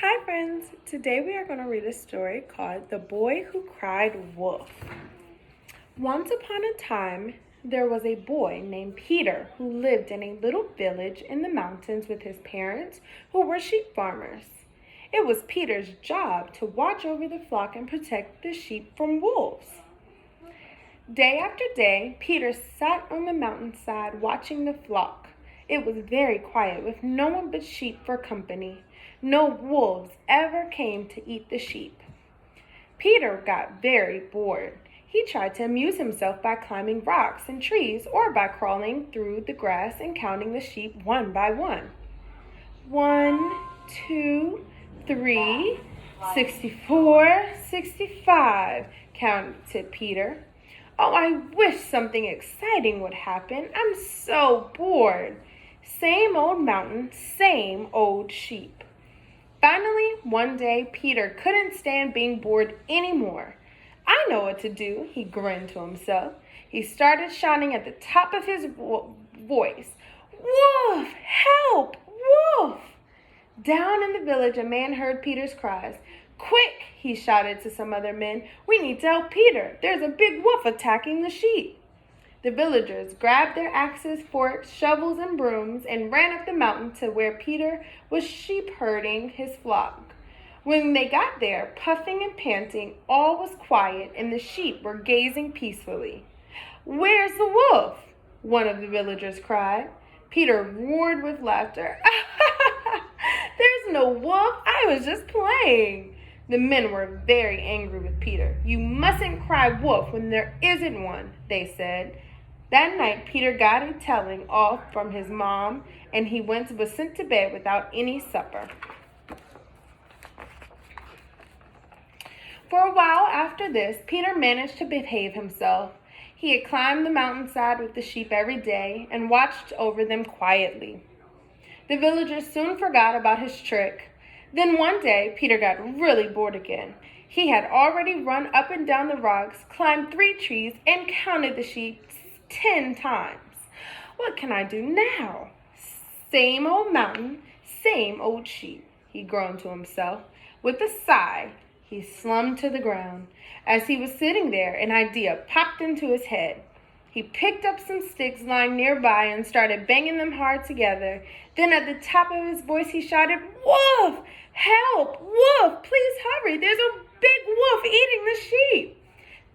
Hi friends, today we are going to read a story called The Boy Who Cried Wolf. Once upon a time, there was a boy named Peter who lived in a little village in the mountains with his parents who were sheep farmers. It was Peter's job to watch over the flock and protect the sheep from wolves. Day after day, Peter sat on the mountainside watching the flock. It was very quiet with no one but sheep for company. No wolves ever came to eat the sheep. Peter got very bored. He tried to amuse himself by climbing rocks and trees or by crawling through the grass and counting the sheep one by one. 1, 2, 3, 64, 65, counted Peter. Oh, I wish something exciting would happen. I'm so bored. Same old mountain, same old sheep. Finally, one day, Peter couldn't stand being bored anymore. I know what to do, he grinned to himself. He started shouting at the top of his voice, "Wolf! Help! Wolf!" Down in the village, a man heard Peter's cries. "Quick!" he shouted to some other men. "We need to help Peter. There's a big wolf attacking the sheep." The villagers grabbed their axes, forks, shovels, and brooms and ran up the mountain to where Peter was sheep herding his flock. When they got there, puffing and panting, all was quiet and the sheep were gazing peacefully. "Where's the wolf?" one of the villagers cried. Peter roared with laughter. "There's no wolf. I was just playing." The men were very angry with Peter. "You mustn't cry wolf when there isn't one," they said. That night, Peter got a telling off from his mom, and he was sent to bed without any supper. For a while after this, Peter managed to behave himself. He had climbed the mountainside with the sheep every day and watched over them quietly. The villagers soon forgot about his trick. Then one day, Peter got really bored again. He had already run up and down the rocks, climbed 3 trees, and counted the sheep 10 times. "What can I do now? Same old mountain, same old sheep," he groaned to himself. With a sigh, he slumped to the ground. As he was sitting there, an idea popped into his head. He picked up some sticks lying nearby and started banging them hard together. Then at the top of his voice, he shouted, "Wolf! Help! Wolf! Please hurry! There's a big wolf eating the sheep!"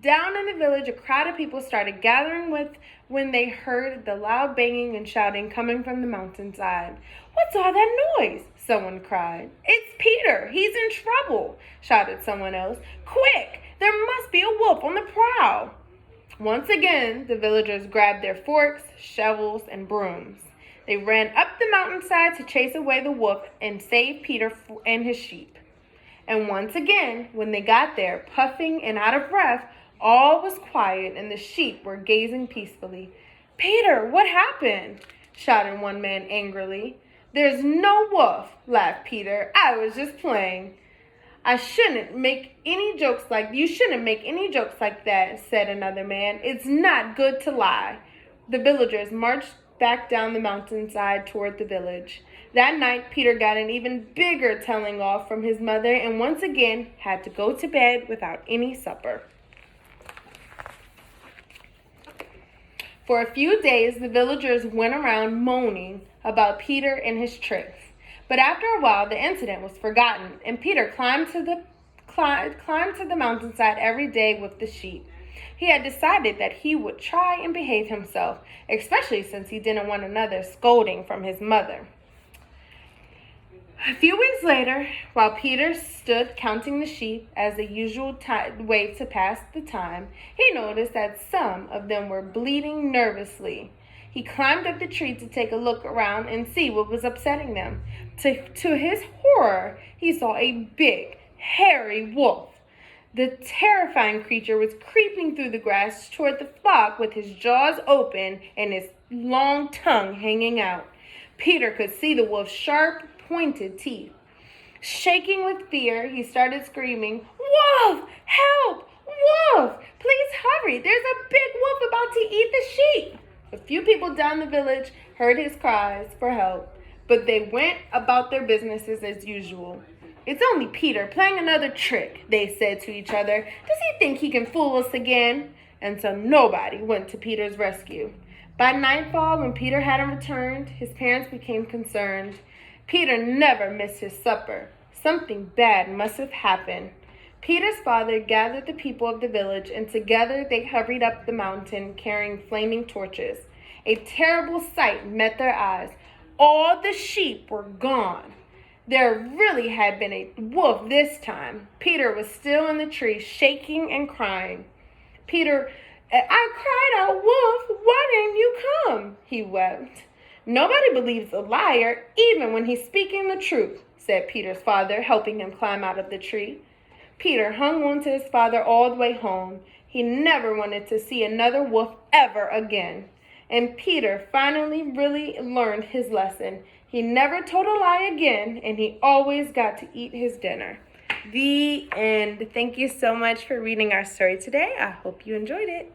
Down in the village, a crowd of people started gathering when they heard the loud banging and shouting coming from the mountainside. "What's all that noise?" someone cried. "It's Peter. He's in trouble," shouted someone else. "Quick! There must be a wolf on the prowl." Once again, the villagers grabbed their forks, shovels, and brooms. They ran up the mountainside to chase away the wolf and save Peter and his sheep. And once again, when they got there, puffing and out of breath, all was quiet and the sheep were gazing peacefully. "Peter, what happened?" shouted one man angrily. "There's no wolf," laughed Peter. "I was just playing." You shouldn't make any jokes like that," said another man. "It's not good to lie." The villagers marched back down the mountainside toward the village. That night, Peter got an even bigger telling off from his mother and once again had to go to bed without any supper. For a few days, the villagers went around moaning about Peter and his tricks. But after a while, the incident was forgotten, and Peter climbed to the mountainside every day with the sheep. He had decided that he would try and behave himself, especially since he didn't want another scolding from his mother. A few weeks later, while Peter stood counting the sheep as the usual way to pass the time, he noticed that some of them were bleating nervously. He climbed up the tree to take a look around and see what was upsetting them. To his horror, he saw a big, hairy wolf. The terrifying creature was creeping through the grass toward the flock with his jaws open and his long tongue hanging out. Peter could see the wolf's sharp, pointed teeth. Shaking with fear, he started screaming, "Wolf! Help! Wolf! Please hurry! There's a big wolf about to eat the sheep!" A few people down the village heard his cries for help, but they went about their businesses as usual. "It's only Peter playing another trick," they said to each other. "Does he think he can fool us again?" And so nobody went to Peter's rescue. By nightfall, when Peter hadn't returned, his parents became concerned. Peter never missed his supper. Something bad must have happened. Peter's father gathered the people of the village, and together they hurried up the mountain carrying flaming torches. A terrible sight met their eyes. All the sheep were gone. There really had been a wolf this time. Peter was still in the tree, shaking and crying. "Peter, I cried out, 'Wolf, why didn't you come?' he wept. "Nobody believes a liar, even when he's speaking the truth," said Peter's father, helping him climb out of the tree. Peter hung on to his father all the way home. He never wanted to see another wolf ever again. And Peter finally really learned his lesson. He never told a lie again, and he always got to eat his dinner. The end. Thank you so much for reading our story today. I hope you enjoyed it.